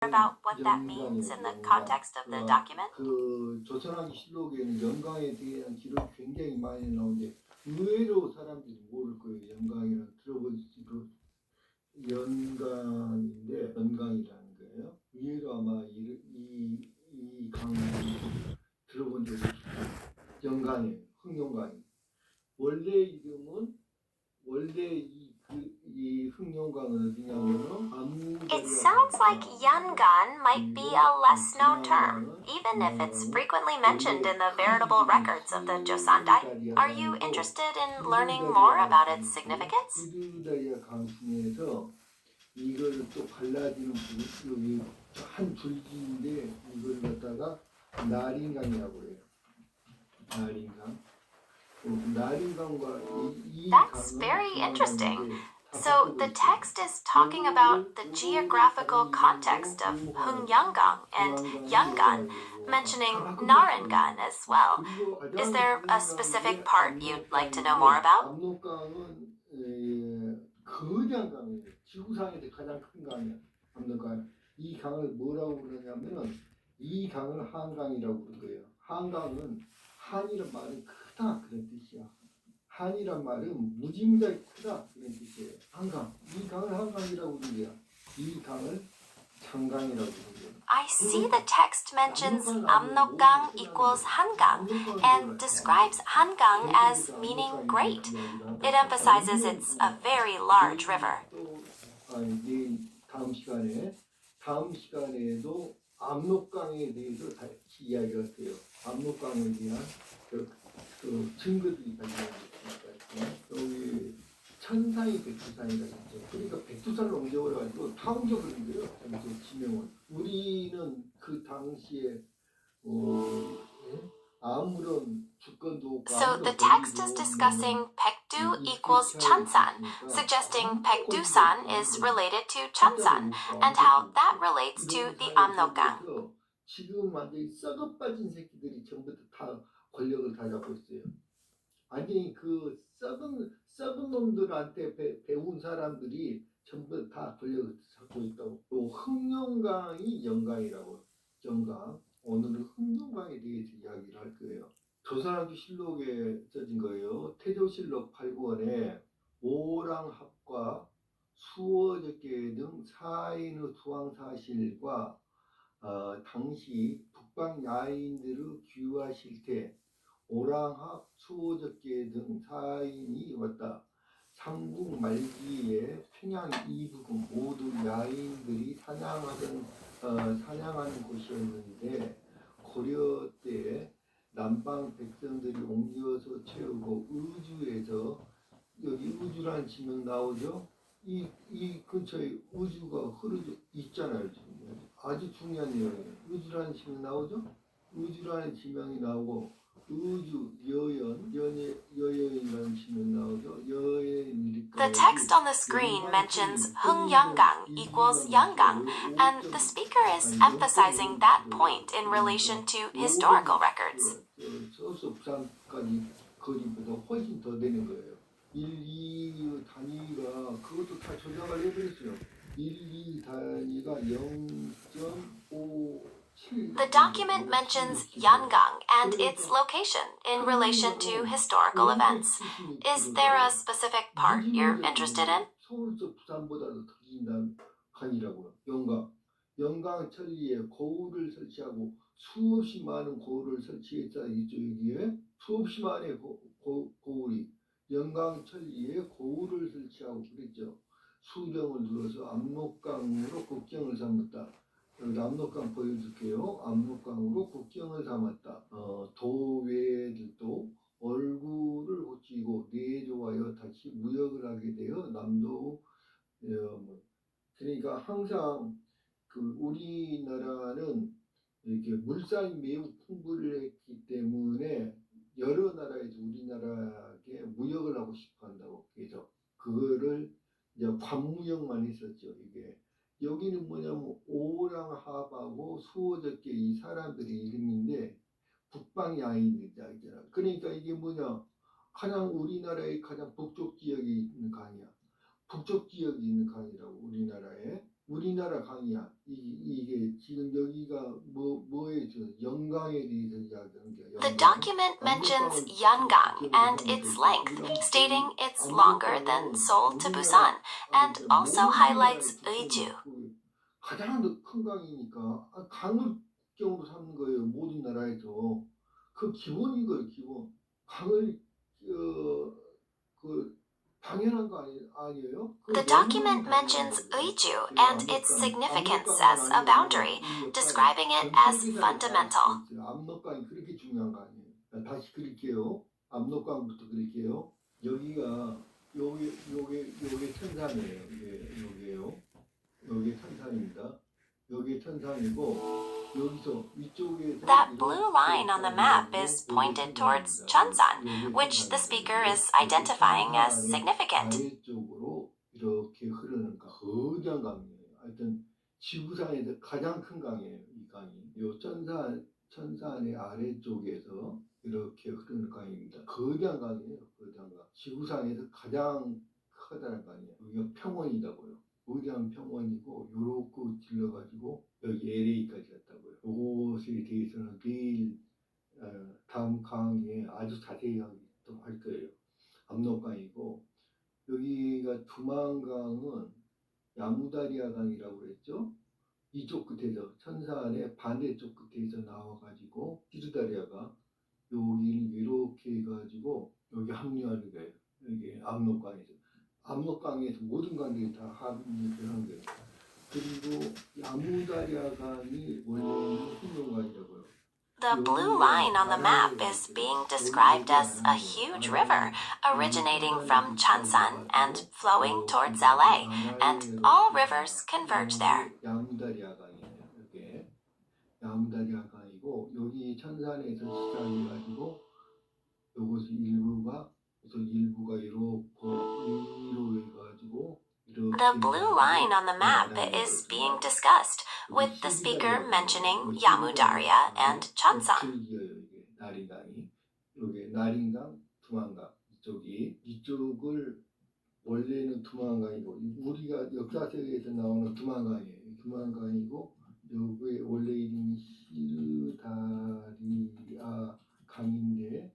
about what that means in the context of the document? 그 조선왕조 실록에는 영광에 대한 기록이 굉장히 많이 나오는데 의외로 사람들이 모를 거예요. 영광이라는 들어보지 그 연강인데 연강이라는 거예요. 의외로 아마 이 강을 들어본 적이 없어요. 영강이에요. 흥룡강이. 원래 이름은 이 흥룡강은 어디냐면은 It sounds like Yangon might be a less known term, even if it's frequently mentioned in the veritable records of the Josandai. Are you interested in learning more about its significance? 구두다리아 강 중에서 이걸 또 갈라지는 부분 여기 한 줄기인데 이걸 갖다가 나린강이라고 해요. 나린강. That's very interesting. So the text is talking about the geographical context of Hunyangang and Yangon, mentioning Narangan as well. Is there a specific part you'd like to know more about? 압록강은 거대한 강이에요. 지구상에서 가장 큰 강이야. 압록강. 이 강을 뭐라고 부르냐면은 이 강을 한강이라고 부르는 거예요. 한강은 한이란 말은 크다 그런 뜻이야. 한이란 말은 무지무지하게 크다 그런 뜻이에요. 한강. 이 강을 한강이라고 부르는 거야. 이 강을 장강이라고 부르는 거야. I see the text mentions Amnokgang equals Hangang and describes Hangang as meaning great. It emphasizes it's a very large river. 다음 시간에도 압록강에 대해서 다시 이야기할 거예요. 압록강에 대한 그 증거들이 발견됐으니까 여기 천상이 백두산이라 했죠. 그러니까 백두산을 옮겨버려가지고 다 옮겨버린 거예요. 지명은 우리는 그 당시에 아무런 주권도 없고 So the text is discussing Paekdu equals Chunsan, suggesting Paekdusan is related to Chunsan, and how that relates to the Amnokgang. 지금 완전히 썩어 빠진 새끼들이 전부 다 권력을 다 잡고 있어요. 완전히 그 썩은 놈들한테 배운 사람들이 전부 다 권력을 잡고 있다고. 또 흥룡강이 영강이라고. 영강. 오늘은 흥룡강에 대해서 이야기를 할 거예요. 조선왕조 실록에 써진 거예요. 태조실록 8권에 오랑합과 수어적계 등 사인의 수왕사실과 당시 북방 야인들의 귀화 실태, 오랑합, 수어적계 등 사인이 왔다. 삼국 말기에 평양 이북은 모두 야인들이 사냥하는 곳이었는데 고려 때 남방 백성들이 옮겨서 채우고 의주에서 여기 의주라는 지명 나오죠. 이 근처에 의주가 흐르져 있잖아요. 지금. 아주 중요한 내용이에요. 의주라는 지명 나오죠. 의주라는 지명이 나오고 의주, 여여인이라는 지명 나오죠. The text on the screen mentions Hungyangang equals Yangang, and the speaker is emphasizing that point in relation to historical records. 서울서 부산까지 거리보다 훨씬 더 되는 거예요. 1, 2 단위가 그것도 다 조작을 해버렸어요. 1, 2 단위가 0.57. The document mentions Yangang and its location in relation to historical events. Is there a specific part you're interested in? 서울서 부산보다도 더 긴 강이라고요. 영강 천리에 고을을 설치하고 수없이 많은 고을을 설치했다. 여기에 수없이 많은 고을이 영강 천리에 고을을 설치하고 그랬죠. 수령을 눌러서 압록강으로 국경을 삼았다. 여기 압록강 보여줄게요. 압록강으로 국경을 삼았다. 도외들도 얼굴을 고치고 내조하여 다시 무역을 하게 되어 남도 그러니까 항상 그 우리나라는 이렇게 물산이 매우 풍부했기 때문에 여러 나라에서 우리나라에 무역을 하고 싶어 한다고. 그래서 그거를 이제 관무역만 했었죠. 이게 여기는 뭐냐면 오랑합하고 수어적계 이 사람들의 이름인데 북방 야인이잖아. 그러니까 이게 뭐냐 가장 우리나라의 가장 북쪽 지역에 있는 강이야. 북쪽 지역에 있는 강이라고 우리나라에. 우리나라 강이야. 이게 지금 여기가 뭐에 저 영강에 대해서 이야기하는 게 The document mentions Yangang and its length, stating it's longer than Seoul to Busan, and also highlights Eiju. 가장 큰 강이니까 강을 국경으로 삼는 거예요. 모든 나라에서. 그 기본인 거예요. 기본. 강을 당연한 거 아니에요? The document mentions Eiju and its significance as a boundary, describing it as fundamental. 압록강이 그렇게 중요한 거 아니에요? 다시 그릴게요. 압록강부터 그릴게요. 여기가 요게 천산이에요. 요게요. 요게 천산입니다. 요게 천산이고 여기서 위쪽에서 That blue line on the map is pointed towards Chunsan, which the speaker is identifying as significant. 아래쪽으로 이렇게 흐르는 거대한 강이에요. 하여튼 지구상에서 가장 큰 강이에요. 이 강이. 요 천산의 아래쪽에서 이렇게 흐르는 강입니다. 거대한 강이에요. 거대한 강. 지구상에서 가장 커다란 강이에요. 여기가 평원이다고요. 거대한 평원이고 요렇게 질러가지고 여기 LA까지 갔다고요. 이것에 대해서는 내일 다음 강의에 아주 자세히 할 거예요. 압록강이고 여기가 두만강은 야무다리아 강이라고 그랬죠. 이쪽 끝에서 천산의 반대쪽 끝에서 나와가지고 시르다리아가 여기를 이렇게 해가지고 여기 합류하는 거예요. 여기 압록강에서. 압록강에서 모든 강들이 다 합류하는 거예요. 그리고 야무다리아 강이 원래는 흰동강이라고요. The blue line on the map is being described as a huge river originating from Chunsan and flowing towards LA, and all rivers converge there. 야무다리아 강이에요. 이게 야무다리아 강이고 여기 천산에서 시작해가지고 요것이 일부가 이렇게 위로 해가지고 The blue line on the map is being discussed, with the speaker mentioning Yamudarya and Chunsan. 나린강이 여기 나린강, 두만강 이쪽을 원래는 두만강이고 우리가 역사책에서 나오는 두만강이에요. 두만강이고 여기 원래 이름이 시르다리아 강인데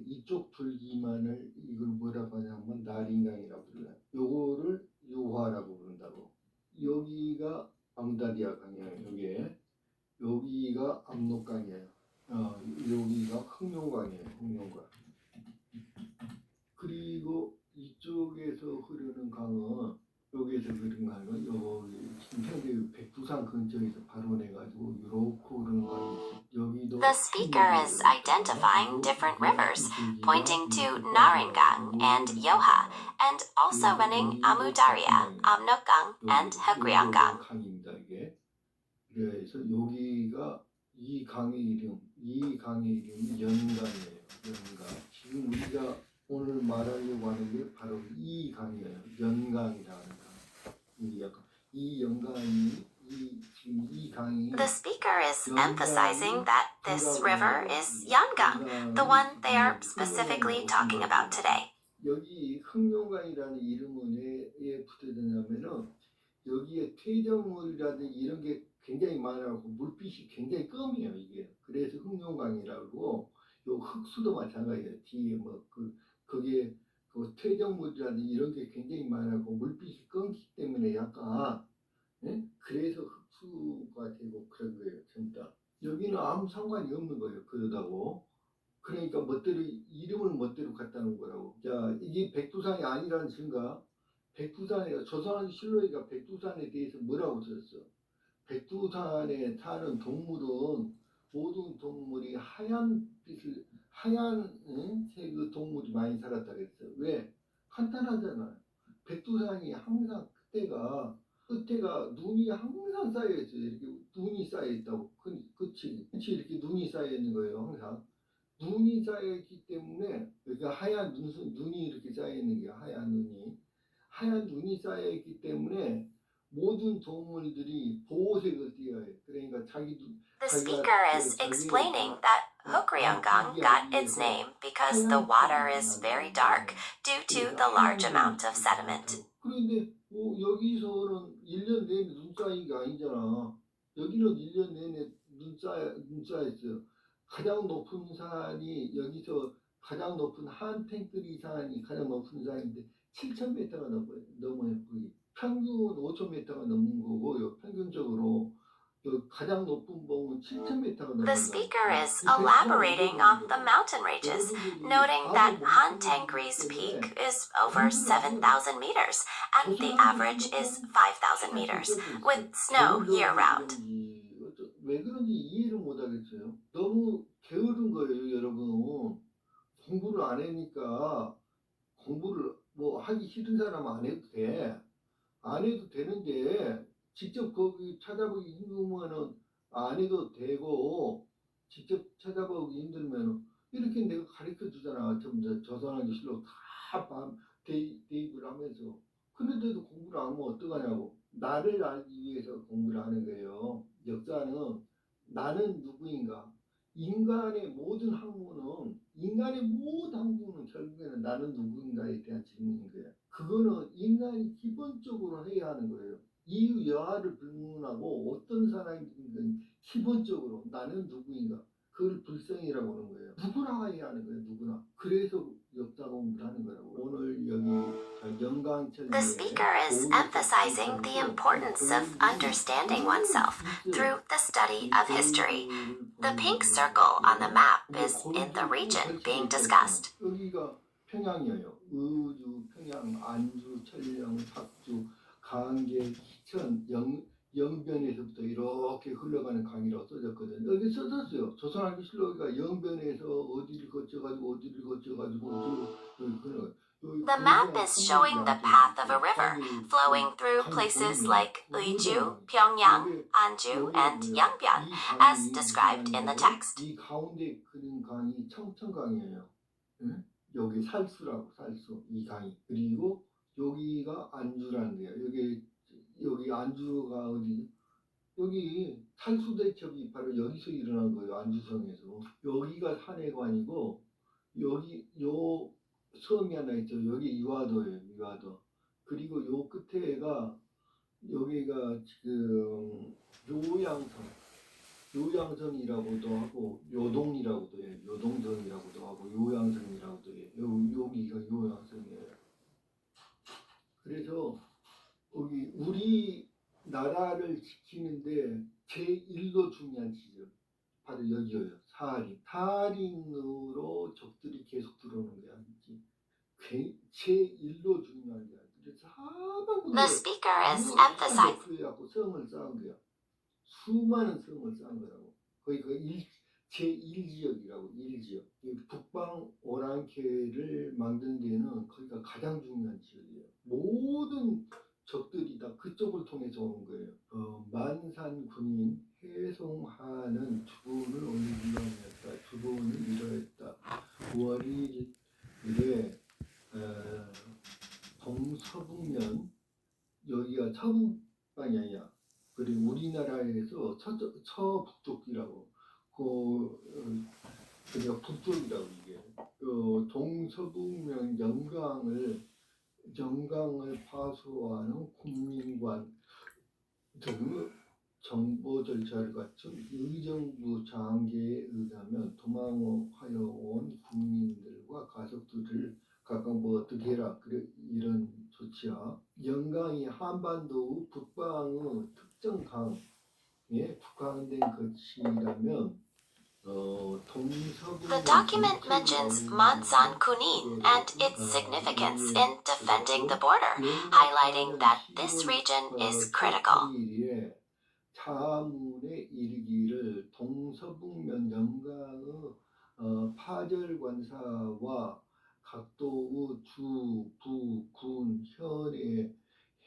이쪽 줄기만을 이걸 뭐라고 하냐면 나린강이라고 불러요. 요거를 유화라고 부른다고. 여기가 암다리아 강이에요. 여기가 압록강이에요. 여기가 흑룡강이에요. 흑룡강. 그리고 이쪽에서 흐르는 강은 여기에서 흐르는 강은 여기 현재 백두산 근처에서 발원해가지고 이렇게 흐르는 강이 있어요. 여기도 The speaker is identifying different rivers, pointing to Naringang and Yoha, and also mentioning Amudarya, Amnokgang, and Hugryonggang. 강입니다, 이게. 그래서 여기가 이 강의 이름이 연강이에요. 연강. 지금 우리가 오늘 말하려고 하는 게 바로 이 강이에요. 연강이라는 강. 이 연강이 지금 이 강이 The speaker is emphasizing that this river is Yangang, the one they are specifically talking about today. 여기 흑룡강이라는 이름은 왜 붙어졌냐면은 여기에 퇴적물이라든지 이런 게 굉장히 많아서 물빛이 굉장히 껌이에요. 이게 그래서 흑룡강이라고. 요 흑수도 마찬가지예요. 뒤에 거기에 그 퇴적물이라든지 이런 게 굉장히 많아서 물빛이 껌기 때문에 약간 그래서 흑수가 되고 그런 거예요. 전다. 여기는 아무 상관이 없는 거예요. 그러다고. 그러니까 이름을 멋대로 갖다 놓은 거라고. 자, 이게 백두산이 아니라는 증거. 백두산에 조선왕조 실록이가 백두산에 대해서 뭐라고 썼어? 백두산에 사는 동물은 모든 동물이 하얀 색의 동물이 많이 살았다 그랬어. 왜? 간단하잖아. 백두산이 항상 끝에가 눈이 항상 쌓여 있어요. 이렇게 눈이 쌓여 있다고. 그치 이렇게 눈이 쌓여 있는 거예요. 항상 눈이 쌓여 있기 때문에 그러니까 하얀 눈이 이렇게 쌓여 있는 게 하얀 눈이 쌓여 있기 때문에 모든 동물들이 보호색을 띠어요. 그러니까 The speaker is explaining that Hugryonggang got its name because the water is very dark due to the large amount of sediment. 그런데 여기서는 1년 내내 눈 쌓인 게 아니잖아. 여기는 1년 내내 눈 쌓였어요. 가장 높은 산이 여기서 가장 높은 한탱크리 산이 가장 높은 산인데 7,000m가 넘어요. 거기. 평균 5,000m가 넘는 거고요. 평균적으로 가장 높은 봉은 7,000m가 The 넘는다. speaker is elaborating on the mountain ranges, noting that Han Tangri's peak is over 7,000 meters and the average is 5,000 meters, with snow year round. 왜 그런지 이해를 못 하겠어요. 너무 게으른 거예요, 여러분. 공부를 안 하니까 공부를 뭐 하기 싫은 사람 안 해도 돼. 안 해도 되는데 직접 거기 찾아보기 힘들면은 안 해도 되고 직접 찾아보기 힘들면은 이렇게 내가 가르쳐 주잖아. 조선왕조 실록 다 대입을 하면서. 그런데도 공부를 안 하면 어떡하냐고. 나를 알기 위해서 공부를 하는 거예요. 역사는 나는 누구인가. 인간의 모든 학문은 결국에는 나는 누구인가에 대한 질문인 거예요. 그거는 인간이 기본적으로 해야 하는 거예요. 이유 여하를 불문하고 어떤 사람이든 기본적으로 나는 누구인가. 그걸 불성이라고 하는 거예요. 누구나 해야 하는 거예요. 누구나. 그래서 역사 공부를 하는 거라고. 오늘 여기 영광천리에 The speaker is emphasizing the importance of understanding oneself through the study of history. The pink circle on the map is in the region being discussed. 여기가 평양이에요. 의주, 평양, 안주, 천령, 탁주, 강계, 희천, 영변에서부터 이렇게 흘러가는 강이라고 써졌거든요. 여기 써졌어요. 조선왕조 실록이가 영변에서 어디를 거쳐가지고 여기 흘러가요. The map is showing the path of a river flowing through places like Uiju, Pyongyang, Anju, and Yangbyon, as described in the text. 이 가운데 그린 강이 청천강이에요. 응? 여기 살수라고 살수 이 강이. 그리고 여기가 안주라는 데요. 여기 안주가 어디? 여기 산수대첩이 바로 여기서 일어난 거예요. 안주성에서. 여기가 산해관이고 여기 요 섬이 하나 있죠. 여기 유화도예요. 유화도. 그리고 요 끝에가 여기가 지금 요양성이라고도 하고 요동이라고도 해요. 요동성이라고도 하고 요양성이라고도 해요. 여기가 요양성이에요. 그래서 여기 우리 나라를 지키는데 제1로 중요한 지점 바로 여기예요. 사할인으로 적들이 계속 들어오는 거야. 제1로 중요한 거야. 그래서 The speaker is emphasizing. 그래갖고 성을 쌓은 거야. 수많은 성을 쌓은 거라고. 거기 제1지역이라고 1지역. 북방 오랑캐를 만든 데는 거기가 가장 중요한 지역이에요. 모든 적들이 다 그쪽을 통해서 오는 거예요. 만산 군인 해송하는 주군을 오늘 위험했다. 주군을 위로했다. 9월 2일에 동서북면 여기가 서북방이 아니야. 그리고 우리나라에서 서북쪽이라고 그냥 북쪽이라고 이게 동서북면 영광을 파수하는 국민관 등 정보 절차를 갖춘 의정부 장계에 의하면 도망하여 온 국민들과 가족들을 각각 뭐 어떻게 해라 그래 이런 조치야. 영광이 한반도 북방의 특정 강에 국한된 것이라면 The document mentions Mansan Kunin and its significance in defending the border, highlighting that this region is critical. 자문에 이르기를 동서북면 영광의 파절관사와 각도의 주, 부, 군, 현에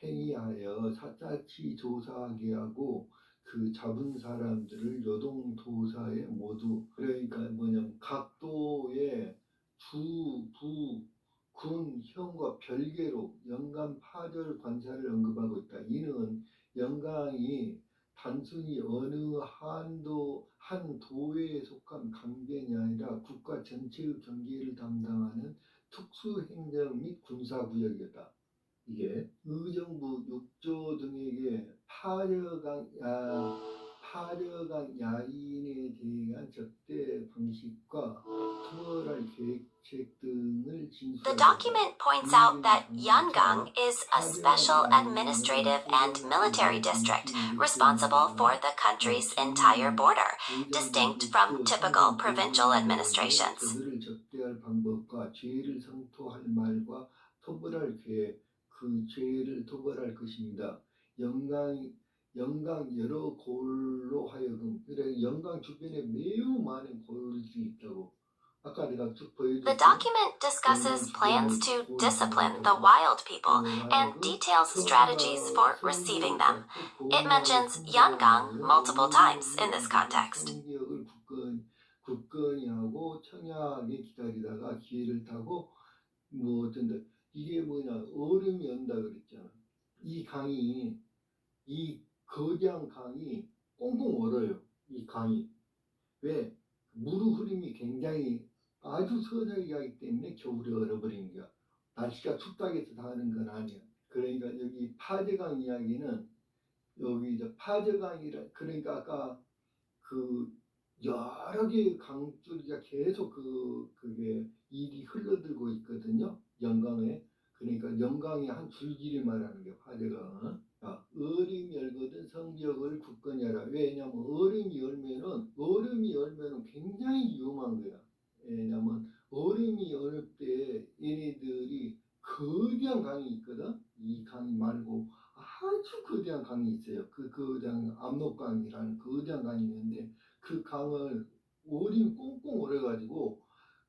행위하여 사짜치 조사하게 하고 그 잡은 사람들을 요동도사에 모두 그러니까 뭐냐면 각도의 주, 부, 군, 현과 별개로 영광 파절 관사를 언급하고 있다. 이는 영광이 단순히 어느 한 도에 속한 강변이 아니라 국가 전체의 경계를 담당하는 특수행정 및 군사구역이다. 이게 의정부 6조 등에게 파려간 야인에 대한 접대 방식과 처벌할 계획책 등을 The 진술하게 document points out that Yangang is a special administrative and military district responsible for the country's entire border, distinct from typical provincial administrations. 저들을 접대할 방법과 죄를 성토할 말과 토벌할 계획, 그 죄를 토벌할 것입니다. 영강 여러 골로 하여금, 그래 영강 주변에 매우 많은 골들이 있다고. 아까 내가 쭉 보여줬죠. The document discusses plans to discipline the wild people and details strategies for receiving them. It mentions Yangang multiple times in this context. 성벽을 굳건히 하고 청약에 기다리다가 기회를 타고 뭐 어쩐다. 이게 뭐냐, 얼음이 온다 그랬잖아. 이 거대한 강이 꽁꽁 얼어요. 이 강이. 왜? 물 흐름이 굉장히 아주 서서히 가기 때문에 겨울에 얼어버리는 거야. 날씨가 춥다고 해서 다 하는 건 아니야. 그러니까 여기 파제강 이야기는 여기 이제 파제강이라, 그러니까 아까 그 여러 개의 강줄기가 계속 그게 일이 흘러들고 있거든요. 영강에. 그러니까 영강이 한 줄기를 말하는 게 파제강은. 얼음이 열거든 성벽을 굳건히 하라. 왜냐면 얼음이 열면은 굉장히 위험한 거야. 왜냐면 얼음이 얼을 때 얘네들이 거대한 강이 있거든. 이 강이 말고 아주 거대한 강이 있어요. 그 거대한 압록강이라는 거대한 강이 있는데 그 강을 얼음이 꽁꽁 얼어가지고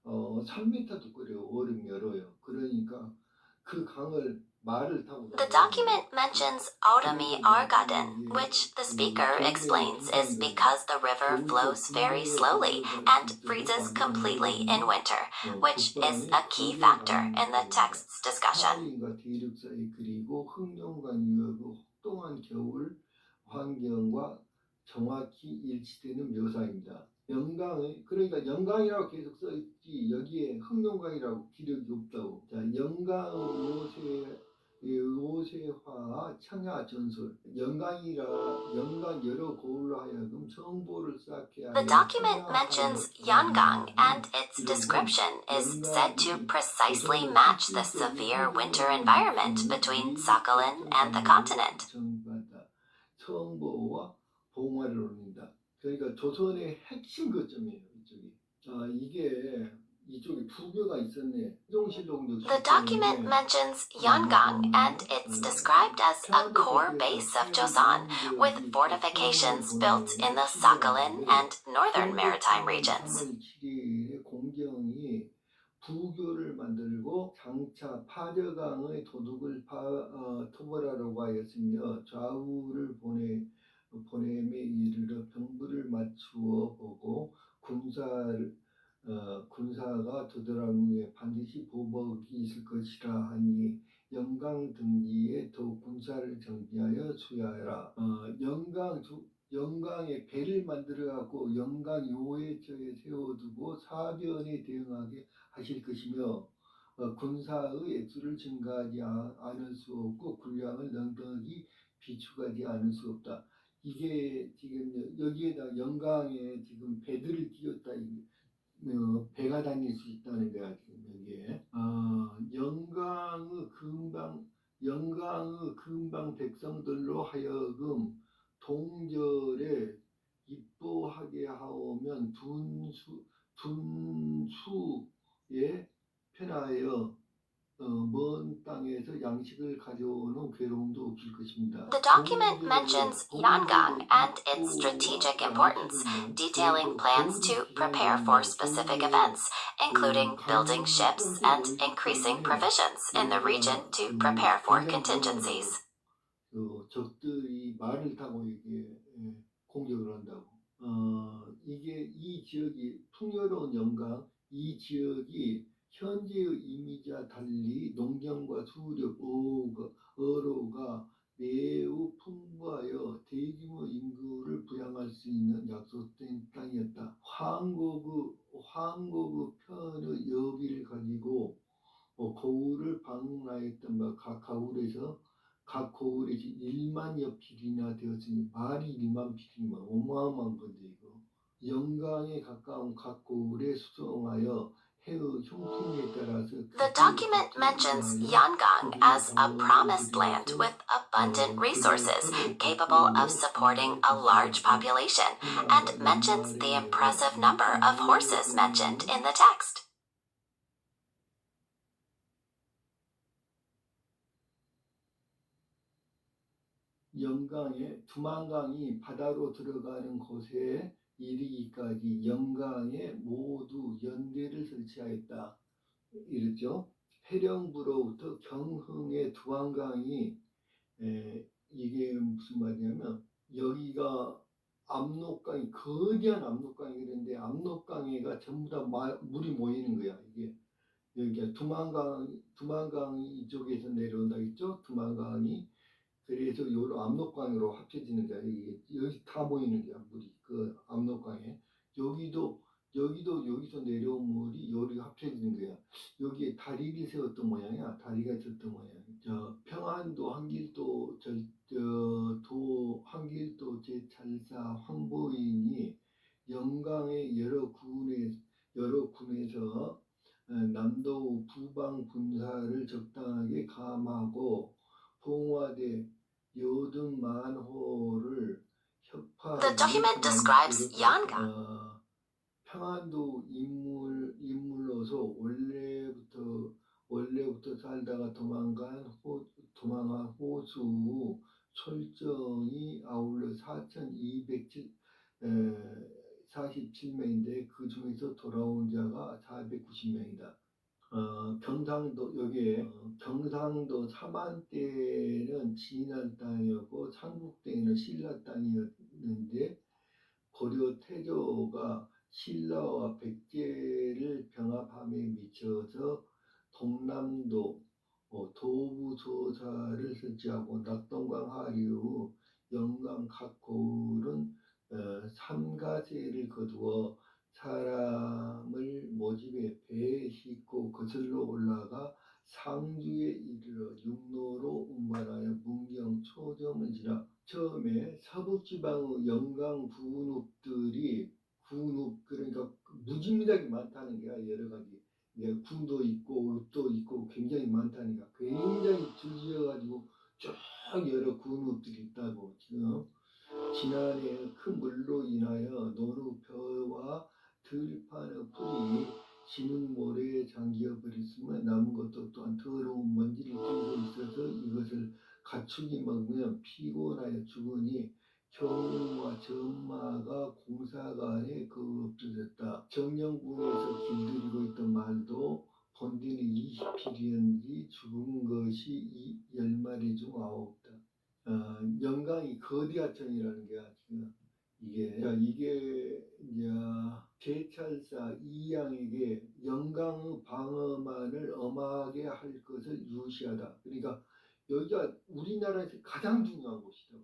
3m도 끓여요. 얼음이 열어요. 그러니까 그 강을 말을 타고 The document mentions Aurumi Argaden, which the speaker explains is because the river flows very slowly and freezes completely in winter, which is a key factor in the text's discussion. 하인과 대륙 사이 그리고 흑룡과 뉴욕의 혹독한 겨울 환경과 정확히 일치되는 묘사입니다. 영강의, 그러니까 영강이라고 계속 써있지 여기에 흑룡강이라고 기록이 없다고. 자, 영강의 요새화 청야 전술. 영강 여러 고을로 하여금 정보를 쌓게 하여 The document mentions Yangang, and its description is said to precisely match the severe winter environment between Sakhalin and the continent. 정보와 봉화를 올린다. 그러니까 조선의 핵심 거점이에요. 이쪽에 부교가 있었네. The document mentions Yangang, and it's described as a core base of Joseon, with fortifications built in the Sakhalin and northern maritime regions. 7일에 공경이 부교를 만들고 장차 파저강의 도둑을 토벌하려고 하였으며 좌우를 보냄에 이르러 병부를 맞추어 보고 군사가 되돌아오는 후에 반드시 보복이 있을 것이라 하니 영강 등기에 더욱 군사를 정비하여 수여하라. 영강에 배를 만들어 갖고 영강 요해처에 세워두고 사변에 대응하게 하실 것이며 군사의 액수를 증가하지 않을 수 없고 군량을 넉넉히 비축하지 않을 수 없다. 이게 지금 여기에다 영강에 지금 배들을 띄웠다. 배가 다닐 수 있다는 거야 지금 여기에. 영강의 금방 백성들로 하여금 동절에 입보하게 하오면 둔수에 편하여 먼 땅에서 양식을 가져오는 괴로움도 없을 것입니다. The document mentions Yangang and its strategic importance, detailing plans to prepare for specific events, including building ships and increasing provisions in the region to prepare for contingencies. 적들이 말을 타고 이게 공격을 한다고. 이 지역이 풍요로운 영강, 이 지역이 현재의 이미지와 달리 농경과 수렵, 어로가 매우 풍부하여 대규모 인구를 부양할 수 있는 약속된 땅이었다. 황국의 편의 여비를 가지고 거울을 방문하였던 각 가울에서 각 거울에 1만여 필이나 되었으니 말이 1만 필이면 어마어마한 건데 이거. 영광에 가까운 각 거울에 수정하여 해의 형품에 따라서 The document mentions Yangon as a promised land with abundant resources capable of supporting a large population and mentions the impressive number of horses mentioned in the text. 영강에 두만강이 바다로 들어가는 곳에 이르기까지 영강에 모두 연대를 설치하였다. 이랬죠. 해령부로부터 경흥의 두만강이 이게 무슨 말이냐면 여기가 압록강이 거대한 압록강이 그런데 압록강에가 전부 다 물이 모이는 거야. 이게 여기가 두만강이 이쪽에서 내려온다 했죠. 두만강이 그래서 요로 압록강으로 합쳐지는 거야. 여기 다 모이는 거야. 물이 그 압록강에. 여기서 내려온 물이 요리 합쳐지는 거야. 여기에 다리를 세웠던 모양이야. 다리가 있었던 모양. 평안도 한길도 제찰사 황보인이 영광의 여러 군에서 남도 부방 군사를 적당하게 감하고 봉화대 요등 만호를 The document describes Yangon. 평안도 인물로서 원래부터 살다가 도망한 호수 철정이 아울러 4,247명인데 그 중에서 돌아온 자가 490명이다. 경상도 삼안 때는 진안 땅이었고 삼국 때는 신라 땅이었는데 고려 태조가 신라와 백제를 병합함에 미쳐서 동남도 도부소사를 설치하고 낙동강 하류 영강 각 거울은 삼가세를 거두어 사람을 모집해 배에 싣고 거슬러 올라가 상주에 이르러 육로로 운반하여 문경 초점을 지나 처음에 서북지방의 영강 군읍 그러니까 무지무지하게 많다는 거야. 여러 가지 군도 있고 읍도 있고 굉장히 많다니까 굉장히 줄지어가지고 쭉 여러 군읍들이 있다고 지금. 지난해 큰 물로 인하여 노루 벼와 들판의 풀이 지는 모래에 잠겨 버렸으면 남은 것도 또한 더러운 먼지를 띠고 있어서 이것을 가축이 먹으면 피곤하여 죽으니 경우와 전마가 공사간에 없어졌다. 정령궁에서 길들이고 있던 말도 본디는 20필이었는지 죽은 것이 10마리 중 9다. 영광이 거대하천이라는 게 지금 이게 이제 제찰사 이양에게 영광의 방어만을 엄하게 할 것을 유시하다. 그러니까 여기가 우리나라에서 가장 중요한 곳이다.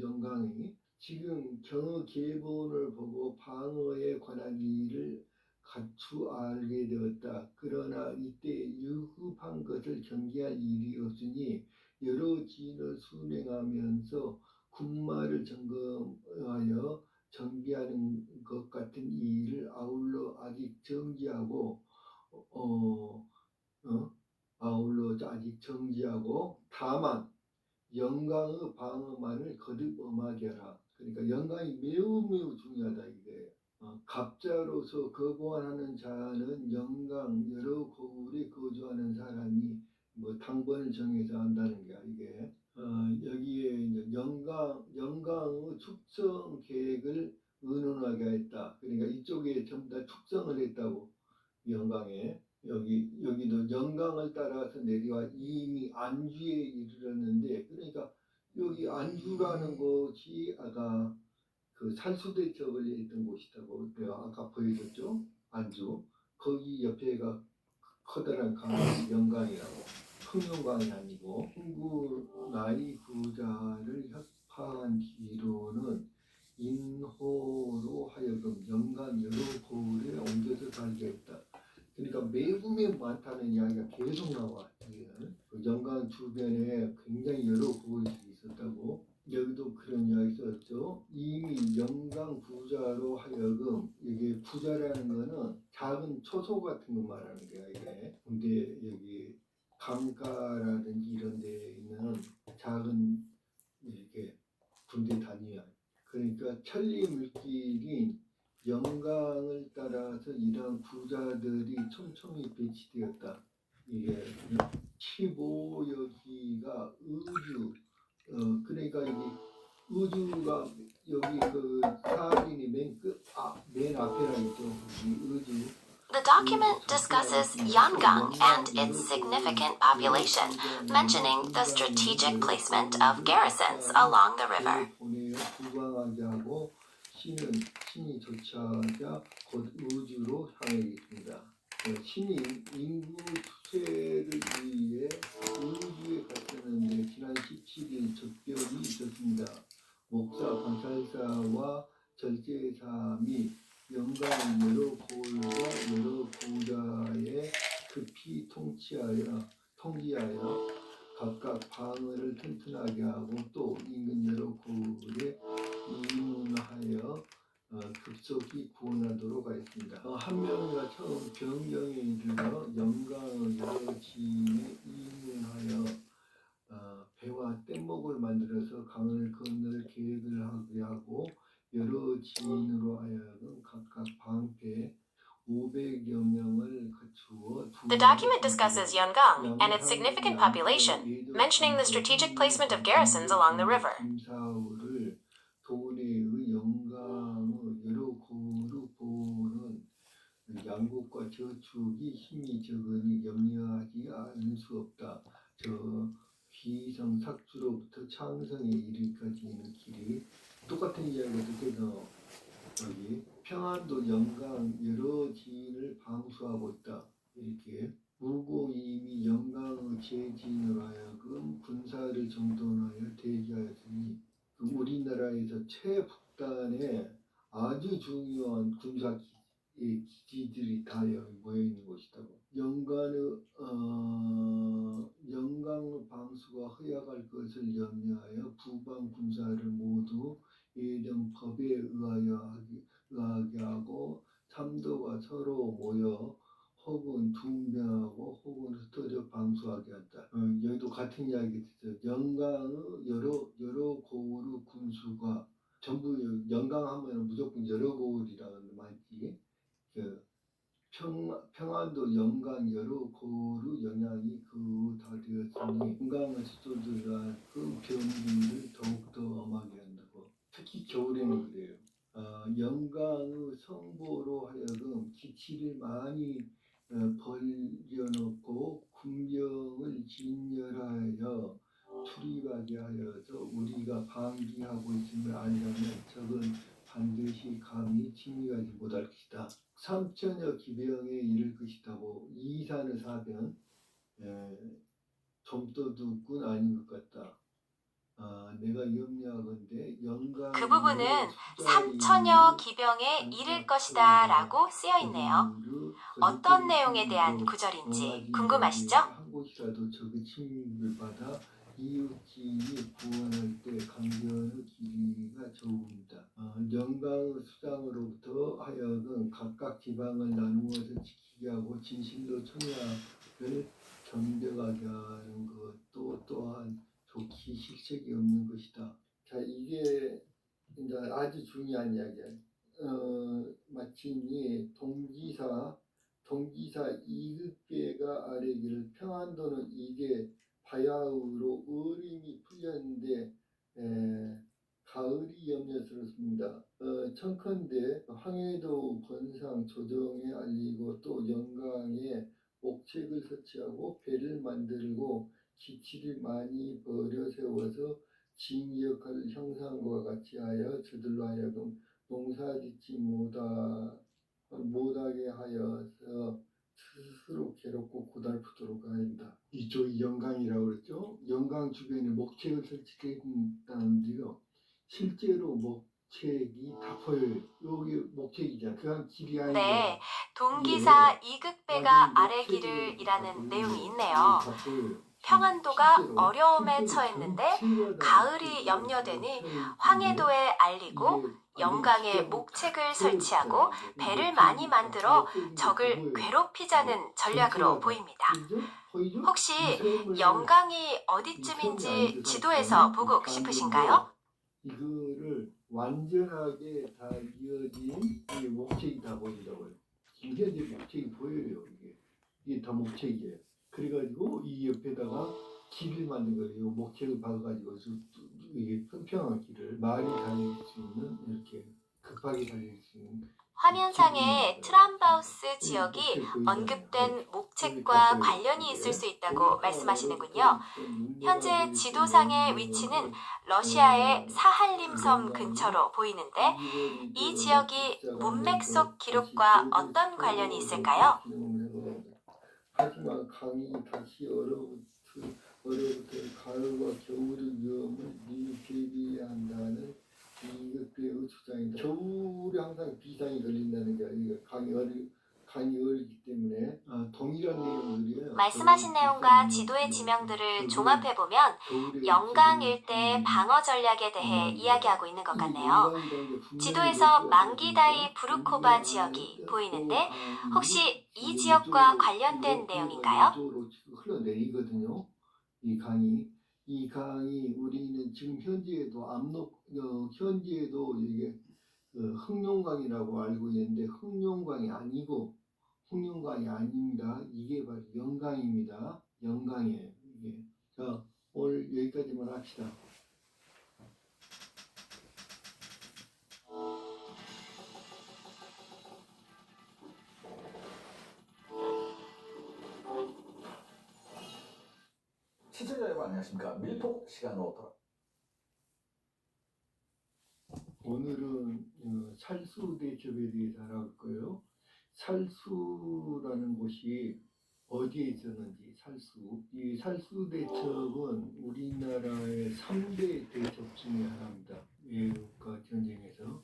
영광이 지금 경의 계본을 보고 방어에 관한 일을 갖추 알게 되었다. 그러나 이때 유급한 것을 경계할 일이 없으니 여러 지인을 순행하면서 군마를 점검하여 정비하는 것 같은 일을 아울러 아직 정지하고 다만 영광의 방어만을 거듭 엄하게 하라. 그러니까 영광이 매우 중요하다 이게. 갑자로서 거부하는 자는 영광 여러 거울에 거주하는 사람이 당번을 정해서 한다는 게 이게. 여기에 이제 영광의 축성 계획을 의논하게 했다. 그러니까 이쪽에 전부 다 축성을 했다고. 영광에 여기도 영광을 따라서 내려와 이미 안주에 이르렀는데 그러니까 여기 안주라는 곳이 아까 그 살수대처 걸려 있던 곳이라고 내가 아까 보여줬죠. 안주 거기 옆에가 커다란 강 영광이라고. 평영광이 아니고 흥구 나이 부자를 협파한 뒤로는 인호로 하여금 영광 여러 고을에 옮겨서 살게 했다. 그러니까 매우 많다는 이야기가 계속 이 영강 부자로 하여금 이게 부자라는 거는 작은 초소 같은 거 말하는 거야 이게. 근데 여기 강가라든지 이런 데 있는 작은 이렇게 군대 단위야. 그러니까 천리 물길인 영강을 따라서 이런 부자들이 촘촘히 배치되었다. 이게 15여기가 의주, 그러니까 여기 의주가 여기 그 사진이 맨 앞에라 있죠. 이 의주. The document discusses Yangon and its significant population, mentioning the strategic placement of garrisons along the river. 보내어 부강하게 하고 신이 조차하자 곧 의주로 향하겠습니다. 신이 인구 추세를 위해 의주에 갔었는데 지난 17일 접견이 있었습니다. 목사, 관찰사와 절제사 및 영광 여러 고을과 여러 부자에 급히 통치하여 각각 방을 튼튼하게 하고 또 인근 여러 고을에 이문하여 급속히 구원하도록 하였습니다. 한 명이가 처음 병경에 이르러 영광의 여러 지인에 이문하여 배와 뗏목을 만들어서 강을 건널 계획을 하게 하고 여러 지인으로 하여금 각각 방패 500여 명을 갖추어 The document discusses Yangon and its significant population, mentioning the strategic placement of garrisons along the river. 김사울을 도내의 영광의 여러 고루 보는 양국과 저축이 힘이 적으니 염려하지 않을 수 없다. 저 귀성 삭주로부터 창성에 이르기까지 있는 길이 똑같은 이야기가 듣게도 여기 평안도 영강 여러 지인을 방수하고 있다. 이렇게 무고임이 영강의 제지인으로 하여금 군사를 정돈하여 대기하였으니 우리나라에서 최북단에 아주 중요한 군사 기지들이 다 여기 모여 있는 곳이다고. 영강의 방수가 허약할 것을 염려하여 부방 군사를 모두 예정 법에 의하게 하고 삼도가 서로 모여 혹은 둥명하고 혹은 흩어져 방수하게 한다. 여기도 같은 이야기 있죠. 영강의 여러 고을의 군수가 전부 영강하면 무조건 여러 고을이라는 말이지. 평안도 영강 여러 고을의 영향이 다 되었으니 영강의 수도들과 그 병기를 더욱더 엄하게 한다고. 특히 겨울에는 그래요. 영강의 성보로 하여금 기치를 많이 벌려놓고 군병을 진열하여 출입하게 하여서 우리가 방기하고 있음을 알려면 적은 반드시 감히 침입하지 못할 것이다. 3천여 기병에 이를 것이다고. 이산의 사변 좀도둑은 아닌 것 같다. 내가 염려하건대 영광 그 부분은 3천여 기병에 이를 것이다 라고 쓰여 있네요. 어떤 내용에 대한 구절인지 궁금하시죠? 한 곳이라도 적의 침입을 받아 이웃지인이 구원할 때 강변의 길이가 적습니다. 영광의 수장으로부터 하여금 각각 지방을 나누어서 지키게 하고 진실로 청약을 견뎌가게 하는 것도 또한 좋기 실책이 없는 것이다. 자, 이게 이제 아주 중요한 이야기야. 마침이 동기사 이극배가 아래기를 평안도는 이게 바야흐로 어림이 풀렸는데 가을이 염려스럽습니다. 청컨대 황해도 권상 조정에 알리고 또 영강에 목책을 설치하고 배를 만들고 기치를 많이 벌여 세워서 징역할 형상과 같이 하여 저들로 하여금 농사짓지 못하게 하여서 스스로 괴롭고 고달프도록 한다. 이쪽이 영강이라고 그랬죠. 영강 주변에 목책을 설치했다는데요. 실제로 목책이 다 보여요. 여기 목책이잖아. 그냥 길이 아니고. 네, 동기사 이극배가 아래기를 이라는 내용이 있네요. 평안도가 어려움에 처했는데 가을이 염려되니 황해도에 알리고 영강에 목책을 설치하고 배를 많이 만들어 적을 괴롭히자는 전략으로 보입니다. 혹시 영강이 어디쯤인지 지도에서 보고 싶으신가요? 이거를 완전하게 다 이어진 이 목책이 다 보인다고요. 김현재 목책이 보여요. 이게 다 목책이에요. 그래가지고 이 옆에다가 길을 만든 거예요. 목책을 박아가지고 이게 평평한 길을 말이 다닐 수 있는 이렇게 급하게 달릴 수 있는 화면상의 트람바우스 지역이 언급된 목책과 관련이 있을 수 있다고 말씀하시는군요. 현재 지도상의 위치는 러시아의 사할림 섬 근처로 보이는데 이 지역이 문맥 속 기록과 어떤 관련이 있을까요? 하지만 강이 다시 얼어붙을 가을과 겨울의 위험을 미리 대비해야 한다는 이것들의 주장이다. 겨울에 항상 비상이 걸린다는 게 이거 강이 얼기 때문에 동일한 내용들이에요. 말씀하신 내용과 지도의 지명들을 종합해보면 영강 일대의 방어 전략에 대해 이야기하고 있는 것 같네요. 지도에서 망기다이 부르코바 지역이 보이는데 혹시 이 지역과 관련된 내용인가요? 흘러내리거든요. 이 강이 우리는 지금 현재에도 현재에도 이게 흑룡강이라고 알고 있는데 흑룡강이 아닙니다. 이게 바로 영강입니다. 영강이에요. 이게. 자, 오늘 여기까지만 합시다. 시청자 여러분 안녕하십니까. 밀폭 시간으로 돌아. 오늘은 살수대첩에 대해서 알아볼 거예요. 살수라는 곳이 어디에 있었는지 이 살수대첩은 우리나라의 3대 대첩 중에 하나입니다. 외국과 전쟁에서.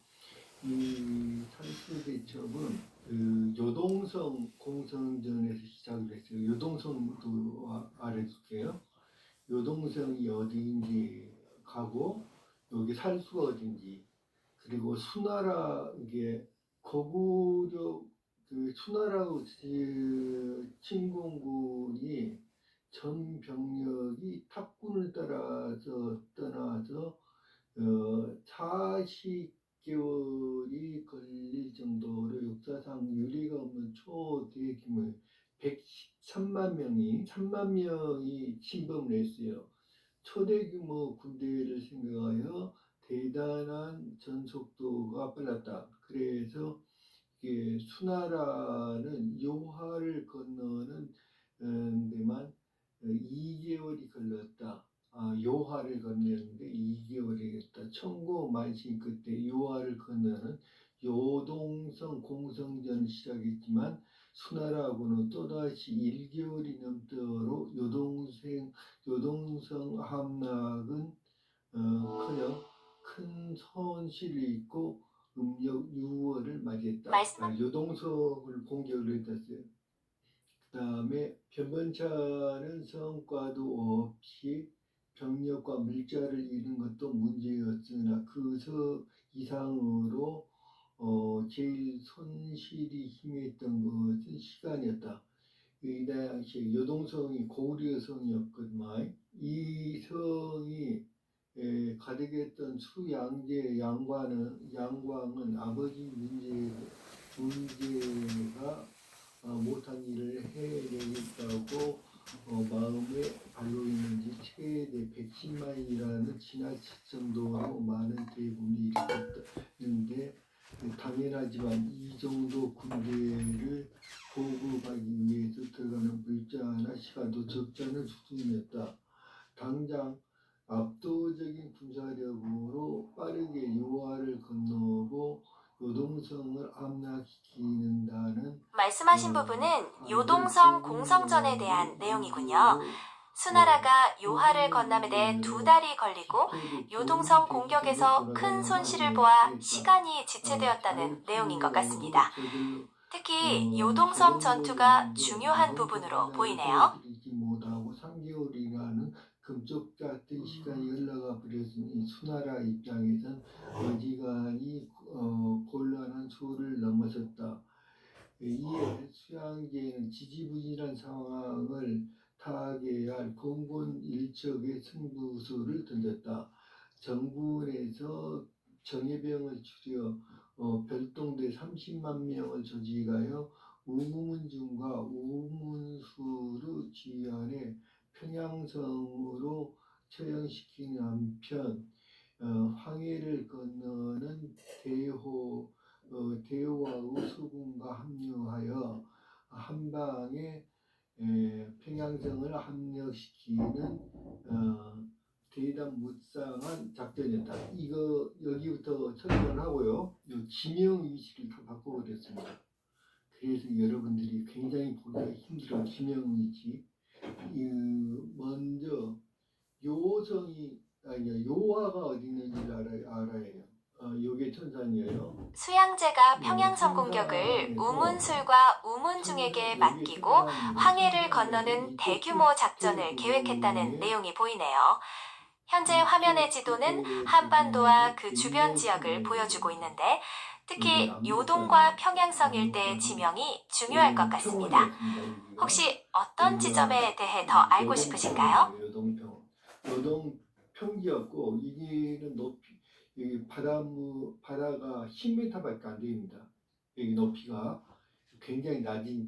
이 살수대첩은 요동성 공성전에서 시작을 했어요. 요동성도 알려줄게요. 요동성이 어디인지 가고 여기 살수가 어딘지 그리고 수나라 이게 고구려 수나라 침공군이 전 병력이 탑군을 따라서 떠나서 40개월이 걸릴 정도로 역사상 유례가 없는 초대규모의 3만 명이 침범을 했어요. 초대규모 군대를 생각하여 대단한 전속도가 빨랐다. 그래서 이게 수나라는 요하를 건너는 데만 2개월이 걸렸다. 요하를 건너는데 2개월이 걸렸다. 청고 만신 끝에 요하를 건너는 요동성 공성전을 시작했지만 수나라하고는 또다시 1개월이 넘도록 요동성 함락은 커녕 큰 손실을 입고 음력 6월을 맞이했다. 요동성을 공격을 했었어요. 그 다음에 변변찮은 성과도 없이 병력과 물자를 잃은 것도 문제였으나 그 이상으로 제일 손실이 심했던 것은 시간이었다. 이 당시에 요동성이 고구려 성이었거든요. 이 성이 가득했던 수양제 양광은 아버지 문제가 못한 일을 해내겠다고 마음에 발로 있는지 최대 110만이라는 지나칠 정도로 많은 대군이 일으켰는데 당연하지만 이 정도 군대를 보급하기 위해서 들어가는 물자나 시간도 적지 않은 수준이었다. 당장 압도적인 군사력으로 빠르게 요하를 건너고 요동성을 함락시키는다는 말씀하신 부분은 요동성 공성전에 대한 내용이군요. 수나라가 요하를 건너는데 2달이 걸리고 요동성 공격에서 큰 손실을 보아 시간이 지체되었다는 내용인 것 같습니다. 특히 요동섬 전투가 중요한 부분으로 보이네요. 들이지 못하고 3개월이라는 금쪽 같은 시간이 흘러가 버렸으니 수나라 입장에선 어지간히 곤란한 수를 넘어섰다. 이에 수양제는 지지부진한 상황을 타개할 공군 일척의 승부수를 던졌다. 정부에서 정예병을 추려 별동대 30만 명을 조직하여 우문중과 우문수를 지휘하에 평양성으로 처형시키는 한편 황해를 건너는 대호와의 수군과 합류하여 한방에 평양성을 합력시키는 대담 무쌍한 작전이었다. 이거 여기부터 설명을 하고요. 이 지명 위치를 다 바꿔버렸습니다. 그래서 여러분들이 굉장히 보기가 힘들어. 지명 위치. 먼저 요성이 아니야 요하가 어디 있는지를 알아야 해요. 요게 천산이에요. 수양제가 평양성 공격을 우문술과 우문중에게 맡기고 황해를 건너는 대규모 작전을 계획했다는 내용이 보이네요. 현재 화면의 지도는 한반도와 그 주변 지역을 보여주고 있는데 특히 요동과 평양성 일대의 지명이 중요할 것 같습니다. 혹시 어떤 지점에 대해 더 알고 싶으신가요? 요동 평지였고 여기는 높이 여기 바다가 10m밖에 안 됩니다. 여기 높이가 굉장히 낮은